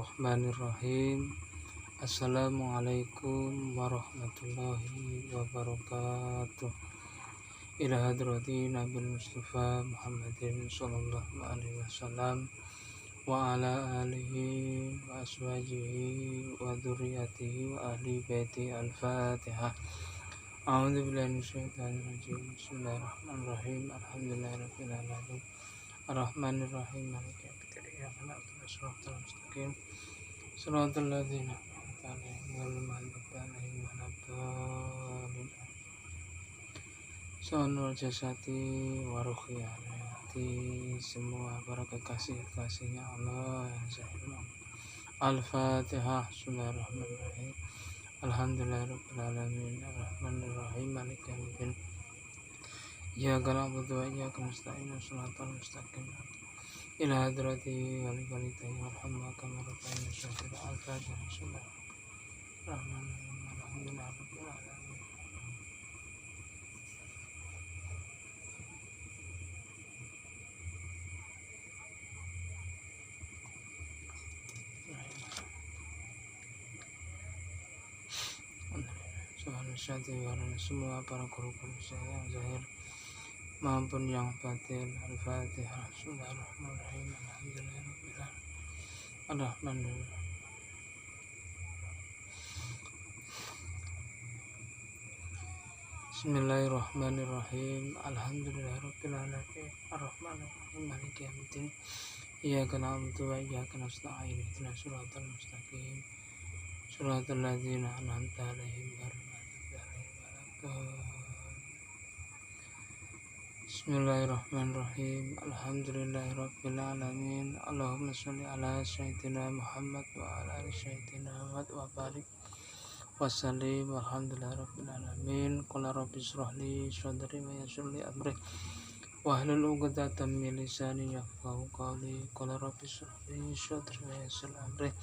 Bismillahirrahmanirrahim. Assalamualaikum warahmatullahi wabarakatuh. Ila hadrati Nabi Mustafa Muhammadin sallallahu alaihi wasallam wa ala alihi wa aswajihi wa dzurriyyatihi wa ahli baiti. Al-Fatihah. A'udzu billahi minasyaitonir rajim. Bismillahirrahmanirrahim. Alhamdulillahirabbil alamin. Ar-Rahmanir-Rahim. Maliki yaumiddin. Iyyaka na'budu wa iyyaka nasta'in. Shiratal ladzina an'amta 'alaihim ghairil maghdubi 'alaihim waladdallin. Sonul jasati wa ruhiyati, semua para kekasih-kasihnya Allah yang saya. Al-Fatihah. Bismillahirrahmanirrahim. Alhamdulillahirabbil alamin. Ar-Rahmanir-Rahim. Maliki yaumiddin. Iyyaka na'budu wa iyyaka nasta'in. Shiratal mustaqim. Ila hadrati walillahi warhamna kama rabbayani shaghira. Al-Fatihah. Bismillahirrahmanirrahim. Alhamdulillahirabbil alamin. Semua para guru-guru saya yang zahir maupun yang batin. Al-Fatihah. Bismillahirrahmanirrahim. Alhamdulillahirabbil alamin. Ar-Rahmanirrahim. Bismillahirrahmanirrahim. Alhamdulillahirabbil alamin. Ar-Rahmanirrahim. Maliki yaumiddin. Iyyaka na'budu wa iyyaka nasta'in. Ihdinas siratal mustaqim. Shiratal ladzina an'amta 'alaihim ghairil maghdubi 'alaihim waladdallin. Bismillahirrahmanirrahim. Alhamdulillahirabbil alamin. Allahumma shalli ala sayyidina Muhammad wa ala ali sayyidina Muhammad wa barik wa sallim. Alhamdulillahirabbil alamin. Qul rabbi shrah li sadri wa yassir li amri wahlul 'uqdatam min lisani yafqahu qawli. Qul rabbi shrah li sadri wa yassir li amri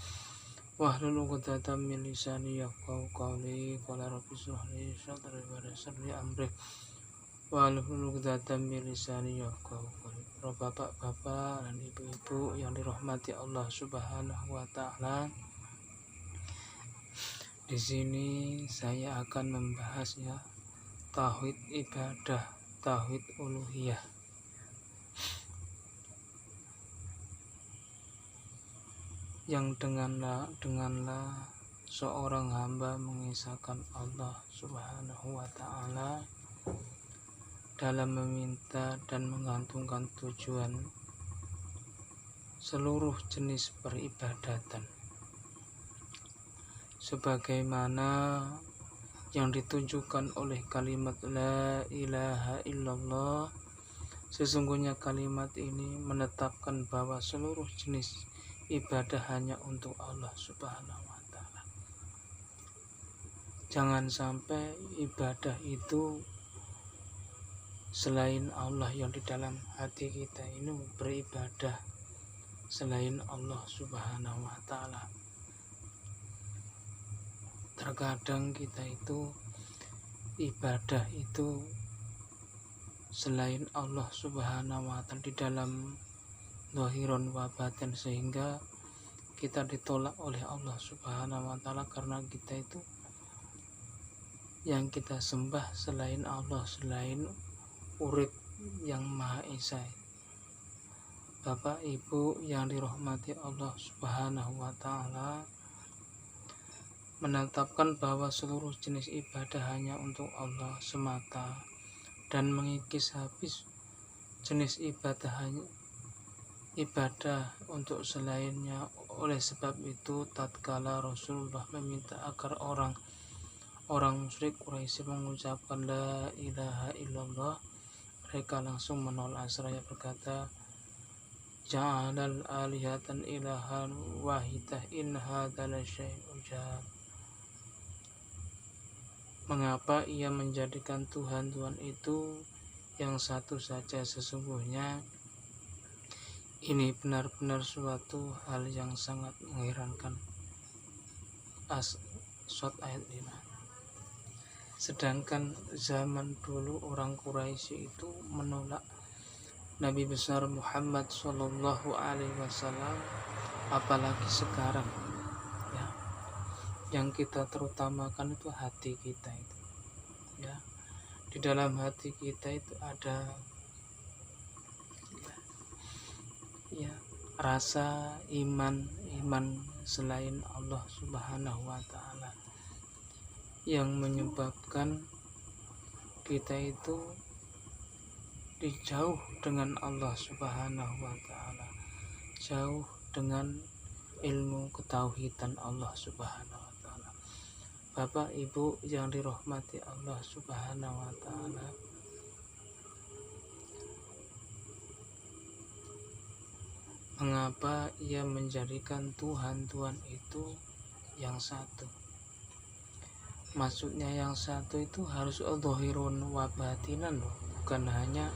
wahlul 'uqdatam min lisani yafqahu qawli. Qul rabbi shrah li sadri wa yassir li amri wahlul 'uqdatam min lisani yafqahu qawli. Bapak-bapak dan ibu-ibu yang dirahmati Allah Subhanahu wa taala. Di sini saya akan membahas tauhid ibadah, tauhid uluhiyah. Yang denganlah seorang hamba mengisahkan Allah Subhanahu wa taala dalam meminta dan menggantungkan tujuan seluruh jenis peribadatan, sebagaimana yang ditunjukkan oleh kalimat la ilaha illallah. Sesungguhnya kalimat ini menetapkan bahwa seluruh jenis ibadah hanya untuk Allah Subhanahu wa taala. Jangan sampai ibadah itu selain Allah, yang di dalam hati kita ini beribadah selain Allah Subhanahu wa taala. Terkadang kita itu ibadah itu selain Allah Subhanahu wa taala di dalam zahiron wa batin, sehingga kita ditolak oleh Allah Subhanahu wa taala karena kita itu yang kita sembah selain Allah, selain Urip yang Maha Esa. Bapak Ibu yang dirahmati Allah Subhanahu wa taala, menetapkan bahwa seluruh jenis ibadah hanya untuk Allah semata dan mengikis habis jenis ibadah untuk selainnya. Oleh sebab itu, tatkala Rasulullah meminta agar orang musyrik Quraisy mengucapkan la ilaha illallah, mereka langsung menolak seraya berkata, ja'alal alihatan ilahan wahidah in hadza lasyai'un ujab. Mengapa ia menjadikan Tuhan-Tuhan itu yang satu saja? Sesungguhnya ini benar-benar suatu hal yang sangat mengherankan. As-Sod ayat 5. Sedangkan zaman dulu orang Quraisy itu menolak Nabi besar Muhammad Shallallahu Alaihi Wasallam, apalagi sekarang ya, yang kita terutamakan itu hati kita itu ya. Di dalam hati kita itu ada ya rasa iman selain Allah Subhanahu wa taala, yang menyebabkan kita itu dijauh dengan Allah Subhanahu wa taala, jauh dengan ilmu ketauhidan Allah Subhanahu wa taala. Bapak Ibu yang dirahmati Allah Subhanahu wa taala, mengapa ia menjadikan Tuhan itu yang satu? Maksudnya yang satu itu harus dhahirun wa batinan, bukan hanya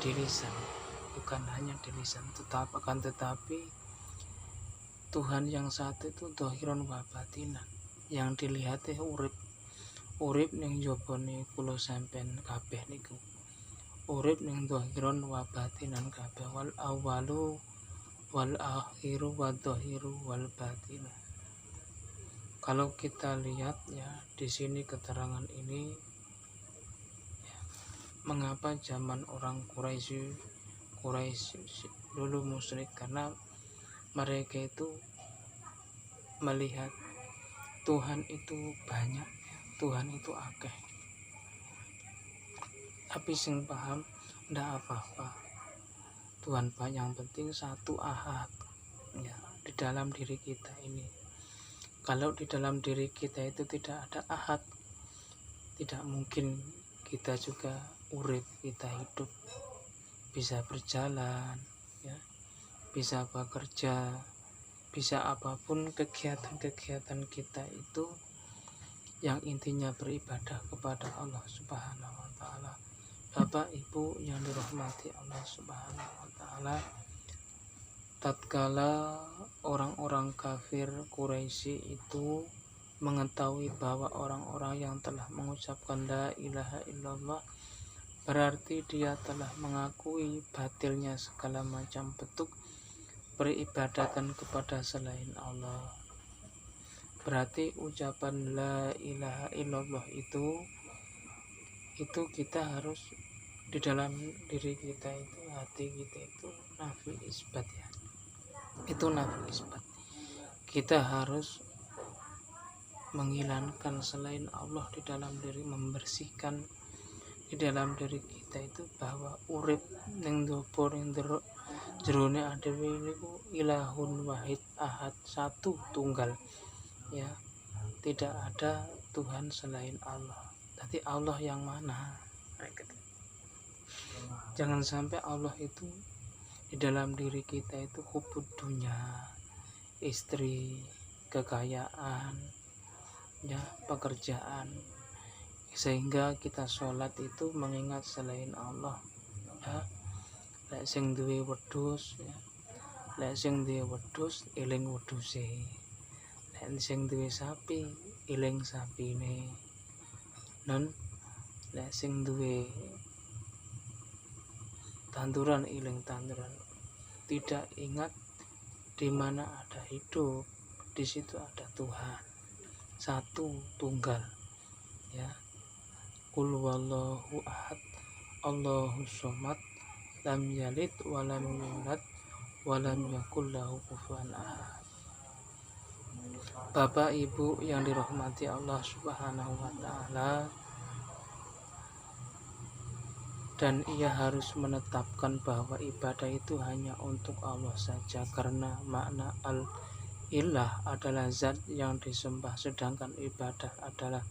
di lisan, tetapi Tuhan yang satu itu dhahirun wa batinan, yang dilihat urip ning jabane kula sampean kabeh niku. Urip ning dhahiron wa batinan kabeh, wal awwalu wal akhiru wa dhahiru wal batinu. Kalau kita lihat ya di sini keterangan ini ya, mengapa zaman orang Quraisy dulu musyrik, karena mereka itu melihat Tuhan itu banyak, Tuhan itu akeh. Tapi sing paham ndak apa-apa, Tuhan banyak, yang penting satu ahad ya di dalam diri kita ini. Kalau di dalam diri kita itu tidak ada ahad, tidak mungkin kita juga urip, kita hidup, bisa berjalan ya, bisa bekerja, bisa apapun kegiatan kita itu yang intinya beribadah kepada Allah Subhanahu wa taala. Bapak Ibu yang dirahmati Allah Subhanahu wa taala, tatkala orang-orang kafir Quraisy itu mengetahui bahwa orang-orang yang telah mengucapkan la ilaha illallah berarti dia telah mengakui batilnya segala macam bentuk peribadatan kepada selain Allah. Berarti ucapan la ilaha illallah itu kita harus di dalam diri kita itu, hati kita itu nafi isbat ya. Itu nafi isbat. Kita harus menghilangkan selain Allah di dalam diri, membersihkan di dalam diri kita itu bahwa urip ning dopo ning jerone adewe niku ilahun wahid ahad, satu tunggal ya, tidak ada Tuhan selain Allah. Tapi Allah yang mana? Jangan sampai Allah itu di dalam diri kita itu hubud dunia, istri, kekayaan, ya, pekerjaan, sehingga kita sholat itu mengingat selain Allah. Ya, lek sing duwe wedhus, ya, lek sing duwe wedhus eling wedhuse, lek sing duwe sapi eling sapine, non lek sing duwe tanduran eling tanduran. Tidak ingat di mana ada hidup, di situ ada Tuhan, satu tunggal ya. Qul wallahu ahad, Allahu somad, lam yalid walam yulad walam yakul lahu kufuwan ahad. Bapak Ibu yang dirahmati Allah Subhanahu wa taala, dan ia harus menetapkan bahwa ibadah itu hanya untuk Allah saja, karena makna al-ilah adalah zat yang disembah, sedangkan ibadah adalah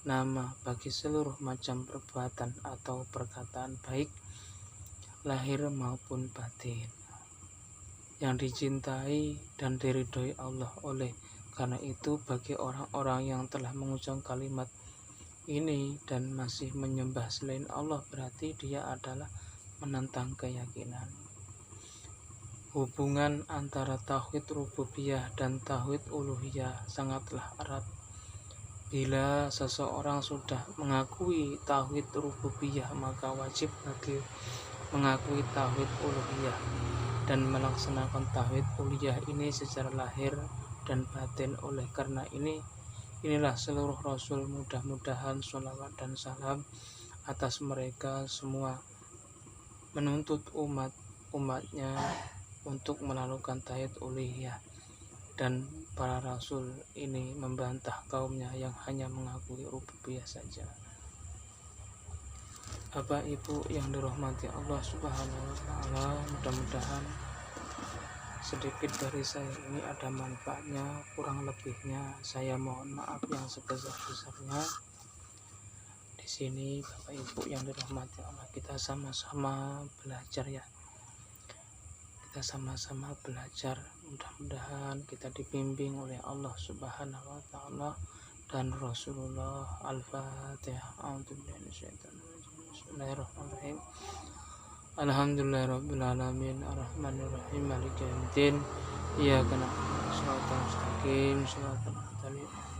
nama bagi seluruh macam perbuatan atau perkataan baik lahir maupun batin yang dicintai dan diridhoi Allah. Oleh karena itu, bagi orang-orang yang telah mengucap kalimat ini dan masih menyembah selain Allah, berarti dia adalah menentang keyakinan. Hubungan antara tauhid rububiyah dan tauhid uluhiyah sangatlah erat. Bila seseorang sudah mengakui tauhid rububiyah, maka wajib bagi mengakui tauhid uluhiyah dan melaksanakan tauhid uluhiyah ini secara lahir dan batin. Oleh karena inilah seluruh rasul, mudah-mudahan sholawat dan salam atas mereka semua, menuntut umatnya untuk melakukan tauhid uluhiyah, dan para rasul ini membantah kaumnya yang hanya mengakui rububiyah saja. Bapak Ibu yang dirahmati Allah Subhanahu wa taala, mudah-mudahan sedikit dari saya ini ada manfaatnya, kurang lebihnya saya mohon maaf yang sebesar-besarnya. Di sini Bapak Ibu yang dirahmati Allah, kita sama-sama belajar ya. Kita sama-sama belajar, mudah-mudahan kita dibimbing oleh Allah Subhanahu wa taala dan Rasulullah. Al-Fatihah. Bismillahirrahmanirrahim. Alhamdulillahirabbil alamin, arrahmanirrahim, maliki yaumiddin. Iyyaka na'budu wa iyyaka nasta'in, shiratal ladzina